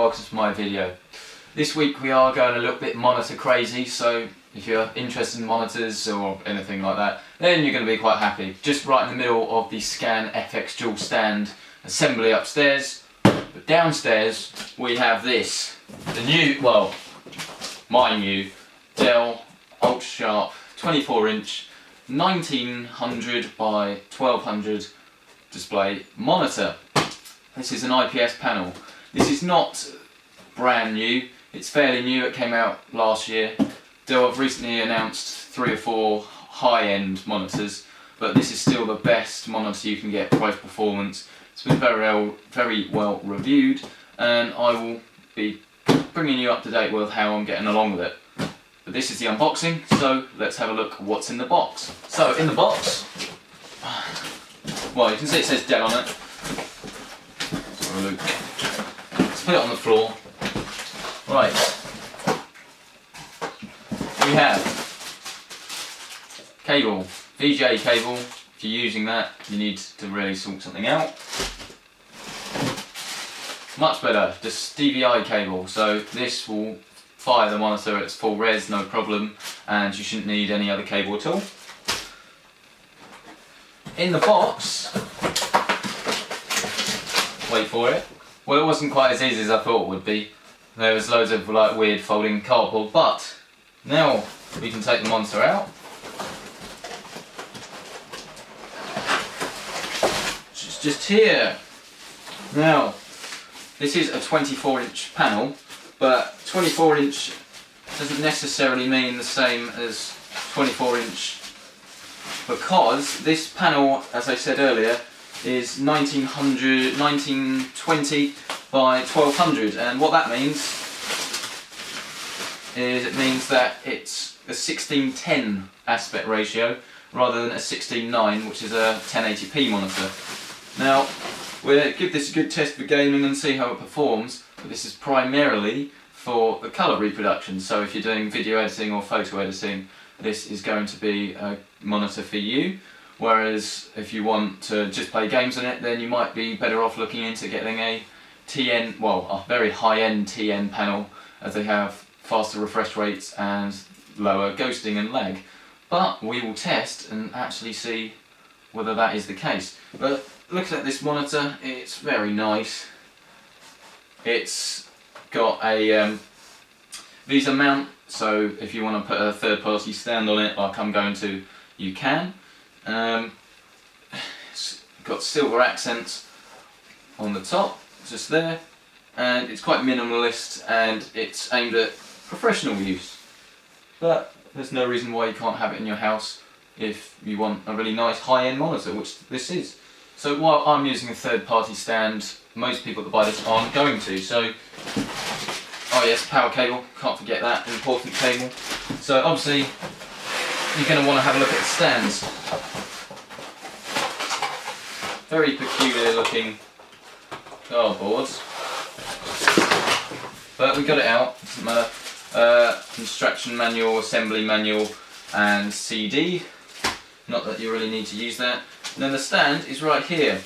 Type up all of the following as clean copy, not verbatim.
welcome to my video. This week we are going a little bit monitor crazy, so if you're interested in monitors or anything like that, then you're going to be quite happy. Just right in the middle of the Scan FX dual stand assembly upstairs, but downstairs we have this, the new, well, my new Dell Ultrasharp 24-inch 1900 by 1200 display monitor. This is an IPS panel. This is not brand new, it's fairly new, it came out last year. Dell have recently announced 3 or 4 high-end monitors, but this is still the best monitor you can get price performance. It's been very well reviewed, and I will be bringing you up to date with how I'm getting along with it. But this is the unboxing, so let's have a look at what's in the box. So in the box, well, you can see it says Dell on it. Let's put it on the floor. Right. We have cable, VGA cable. If you're using that, you need to really sort something out. Much better, just DVI cable. So this will fire the monitor at its full res, no problem, and you shouldn't need any other cable at all. In the box, wait for it. Well, it wasn't quite as easy as I thought it would be. There was loads of like weird folding cardboard, but now we can take the monitor out. It's just here. Now, this is a 24-inch panel, but 24-inch doesn't necessarily mean the same as 24-inch, because this panel, as I said earlier, is 1920 by 1200, and what that means is it means that it's a 16:10 aspect ratio rather than a 16:9, which is a 1080p monitor. Now, we'll give this a good test for gaming and see how it performs, but this is primarily for the colour reproduction, so if you're doing video editing or photo editing, this is going to be a monitor for you. Whereas if you want to just play games on it, then you might be better off looking into getting a TN, well, a very high-end TN panel, as they have faster refresh rates and lower ghosting and lag. But we will test and actually see whether that is the case. But looking at this monitor, it's very nice. It's got a VESA mount, so if you want to put a third-party stand on it, like I'm going to, you can. It's got silver accents on the top, just there, and it's quite minimalist and it's aimed at professional use. But there's no reason why you can't have it in your house if you want a really nice high-end monitor, which this is. So while I'm using a third-party stand, most people that buy this aren't going to. So, oh yes, power cable, can't forget that, important cable. So obviously you're going to want to have a look at the stands. Very peculiar looking cardboards, but we got it out. Doesn't matter. Instruction manual, assembly manual, and CD. Not that you really need to use that. And then the stand is right here.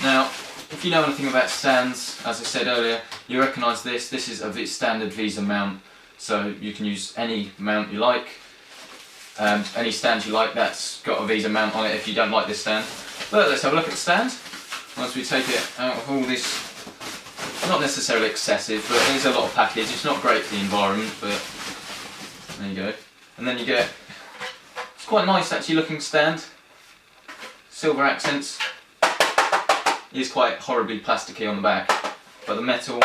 Now, if you know anything about stands, as I said earlier, you recognise this. This is a standard VESA mount, so you can use any mount you like. Any stand you like that's got a VESA mount on it if you don't like this stand. But let's have a look at the stand. Once we take it out of all this, not necessarily excessive, but there's a lot of package. It's not great for the environment, but there you go. And then you get, it's quite a nice actually looking stand. Silver accents. It is quite horribly plasticky on the back, but the metal,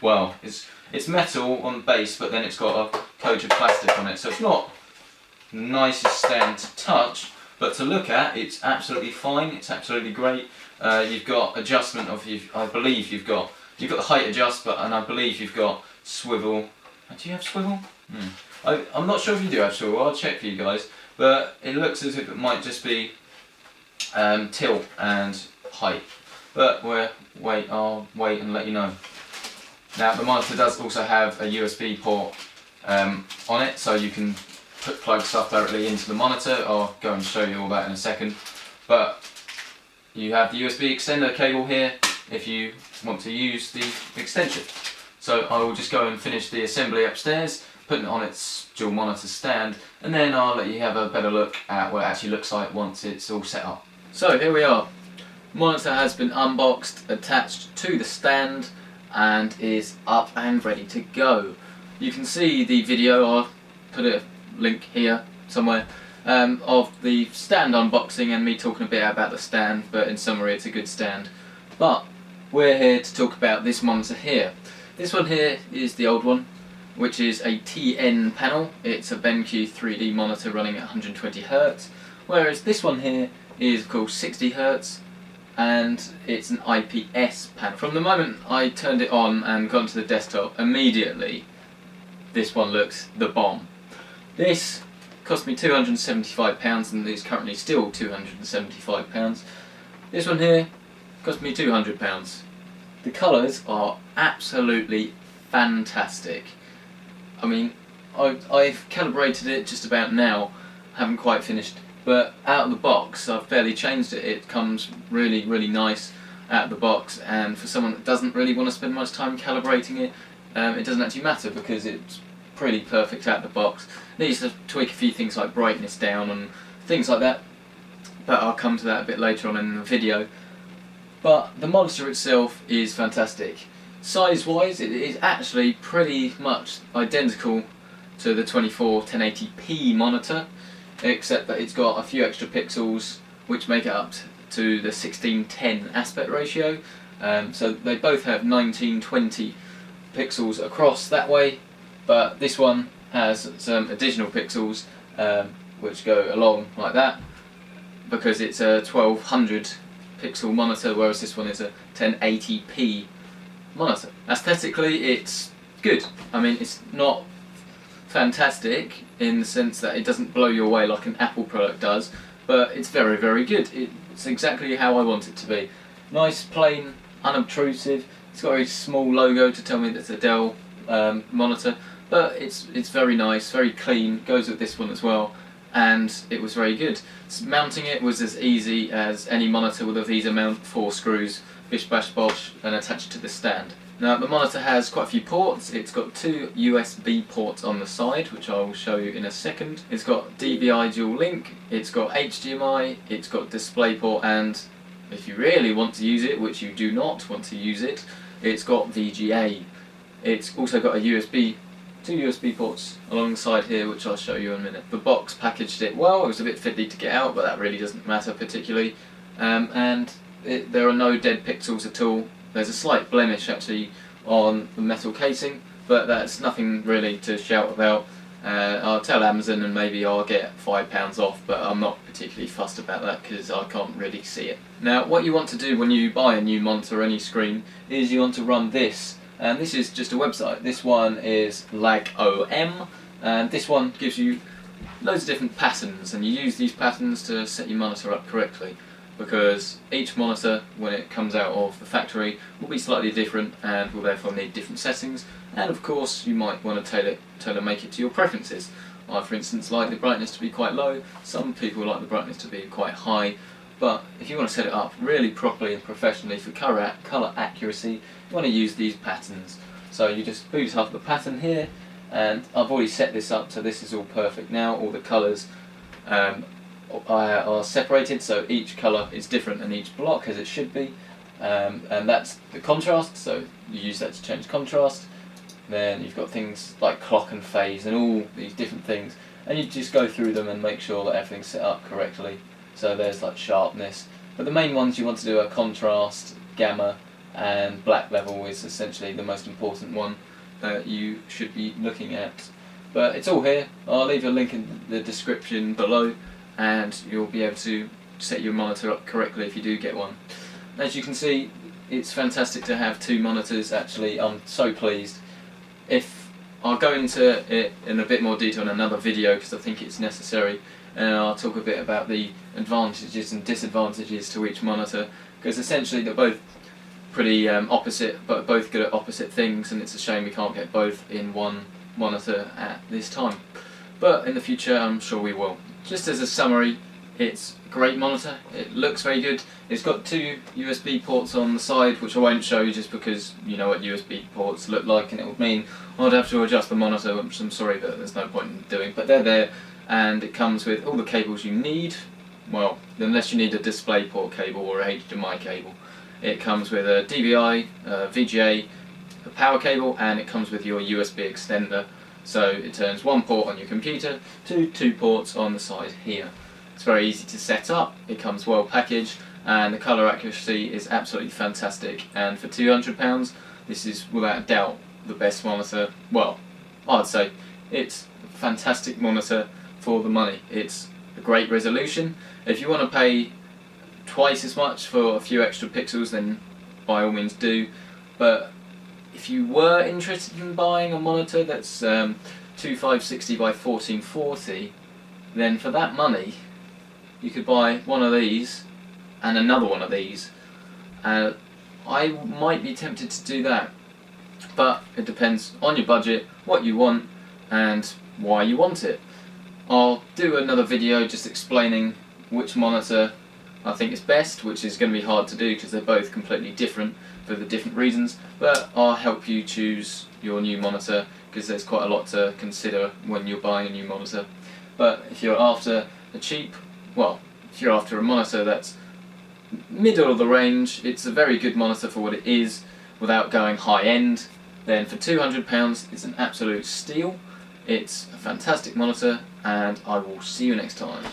well, it's metal on the base, but then it's got a coat of plastic on it, so it's not the nicest stand to touch, but to look at, it's absolutely fine. It's absolutely great. You've got adjustment of, I believe you've got the height adjust, and I believe you've got swivel. Do you have swivel? I'm not sure if you do have swivel. I'll check for you guys. But it looks as if it might just be tilt and height. But I'll wait and let you know. Now the monitor does also have a USB port on it, so you can plug stuff directly into the monitor. I'll go and show you all that in a second. But you have the USB extender cable here if you want to use the extension. So I will just go and finish the assembly upstairs, putting it on its dual monitor stand, and then I'll let you have a better look at what it actually looks like once it's all set up. So here we are. Monitor has been unboxed, attached to the stand, and is up and ready to go. You can see the video, I'll put a link here somewhere, of the stand unboxing and me talking a bit about the stand, but in summary it's a good stand. But we're here to talk about this monitor here. This one here is the old one, which is a TN panel. It's a BenQ 3D monitor running at 120Hz, whereas this one here is of course 60Hz, and it's an IPS panel. From the moment I turned it on and got into the desktop, immediately this one looks the bomb. This cost me £275 and is currently still £275. This one here cost me £200. The colours are absolutely fantastic. I mean, I've calibrated it just about now, haven't quite finished, but out of the box I've barely changed it. It comes really, really nice out of the box, and for someone that doesn't really want to spend much time calibrating it, it doesn't actually matter because it's pretty perfect out of the box. Needs to tweak a few things like brightness down and things like that, but I'll come to that a bit later on in the video. But the monitor itself is fantastic. Size wise it is actually pretty much identical to the 241080p monitor, except that it's got a few extra pixels which make it up to the 16:10 aspect ratio. So they both have 1920 pixels across that way, but this one has some additional pixels which go along like that because it's a 1200 pixel monitor, whereas this one is a 1080p monitor. Aesthetically it's good. I mean, it's not fantastic in the sense that it doesn't blow you away like an Apple product does, but it's very, very good. It's exactly how I want it to be. Nice, plain, unobtrusive. It's got a very small logo to tell me that it's a Dell monitor, but it's very nice, very clean, goes with this one as well, and it was very good. Mounting it was as easy as any monitor with a VESA mount, 4 screws, bish bash bosh, and attached to the stand. Now the monitor has quite a few ports. It's got 2 USB ports on the side, which I will show you in a second. It's got DVI dual link, it's got HDMI, it's got DisplayPort, and if you really want to use it, which you do not want to use it, it's got VGA. It's also got a USB, 2 USB ports along the side here, which I'll show you in a minute. The box packaged it well. It was a bit fiddly to get out, but that really doesn't matter particularly. There are no dead pixels at all. There's a slight blemish actually on the metal casing, but that's nothing really to shout about. I'll tell Amazon and maybe I'll get £5 off, but I'm not particularly fussed about that because I can't really see it. Now what you want to do when you buy a new monitor or any screen is you want to run this, and this is just a website. This one is LagOM, and this one gives you loads of different patterns, and you use these patterns to set your monitor up correctly, because each monitor when it comes out of the factory will be slightly different and will therefore need different settings, and of course you might want to tailor make it to your preferences. I for instance like the brightness to be quite low, some people like the brightness to be quite high, but if you want to set it up really properly and professionally for colour accuracy, you want to use these patterns. So you just boot up the pattern here, and I've already set this up so this is all perfect now. All the colours are separated, so each colour is different in each block as it should be, and that's the contrast, so you use that to change contrast. Then you've got things like clock and phase and all these different things, and you just go through them and make sure that everything's set up correctly. So there's like sharpness, but the main ones you want to do are contrast, gamma, and black level is essentially the most important one that you should be looking at. But it's all here. I'll leave a link in the description below, and you'll be able to set your monitor up correctly if you do get one. As you can see, it's fantastic to have 2 monitors actually. I'm so pleased. I'll go into it in a bit more detail in another video because I think it's necessary, and I'll talk a bit about the advantages and disadvantages to each monitor, because essentially they're both pretty opposite, but both good at opposite things, and it's a shame we can't get both in one monitor at this time. But in the future I'm sure we will. Just as a summary, It's a great monitor, it looks very good. It's got 2 USB ports on the side, which I won't show you just because you know what USB ports look like, and it would mean I'd have to adjust the monitor, which I'm sorry but there's no point in doing. But they're there, and it comes with all the cables you need. Well, unless you need a DisplayPort cable or a HDMI cable. It comes with a DVI, VGA, a power cable, and it comes with your USB extender. So it turns 1 port on your computer to 2 ports on the side here. It's very easy to set up, it comes well packaged, and the colour accuracy is absolutely fantastic. And for £200, this is without a doubt the best monitor. Well, I'd say it's a fantastic monitor for the money. It's a great resolution. If you want to pay twice as much for a few extra pixels, then by all means do. But if you were interested in buying a monitor that's 2560 by 1440, then for that money you could buy one of these and another one of these. I might be tempted to do that, but it depends on your budget, what you want, and why you want it. I'll do another video just explaining which monitor I think is best, which is going to be hard to do because they're both completely different for the different reasons, but I'll help you choose your new monitor because there's quite a lot to consider when you're buying a new monitor. But if you're after a cheap, well, if you're after a monitor that's middle of the range, it's a very good monitor for what it is without going high end, then for £200 it's an absolute steal. It's a fantastic monitor, and I will see you next time.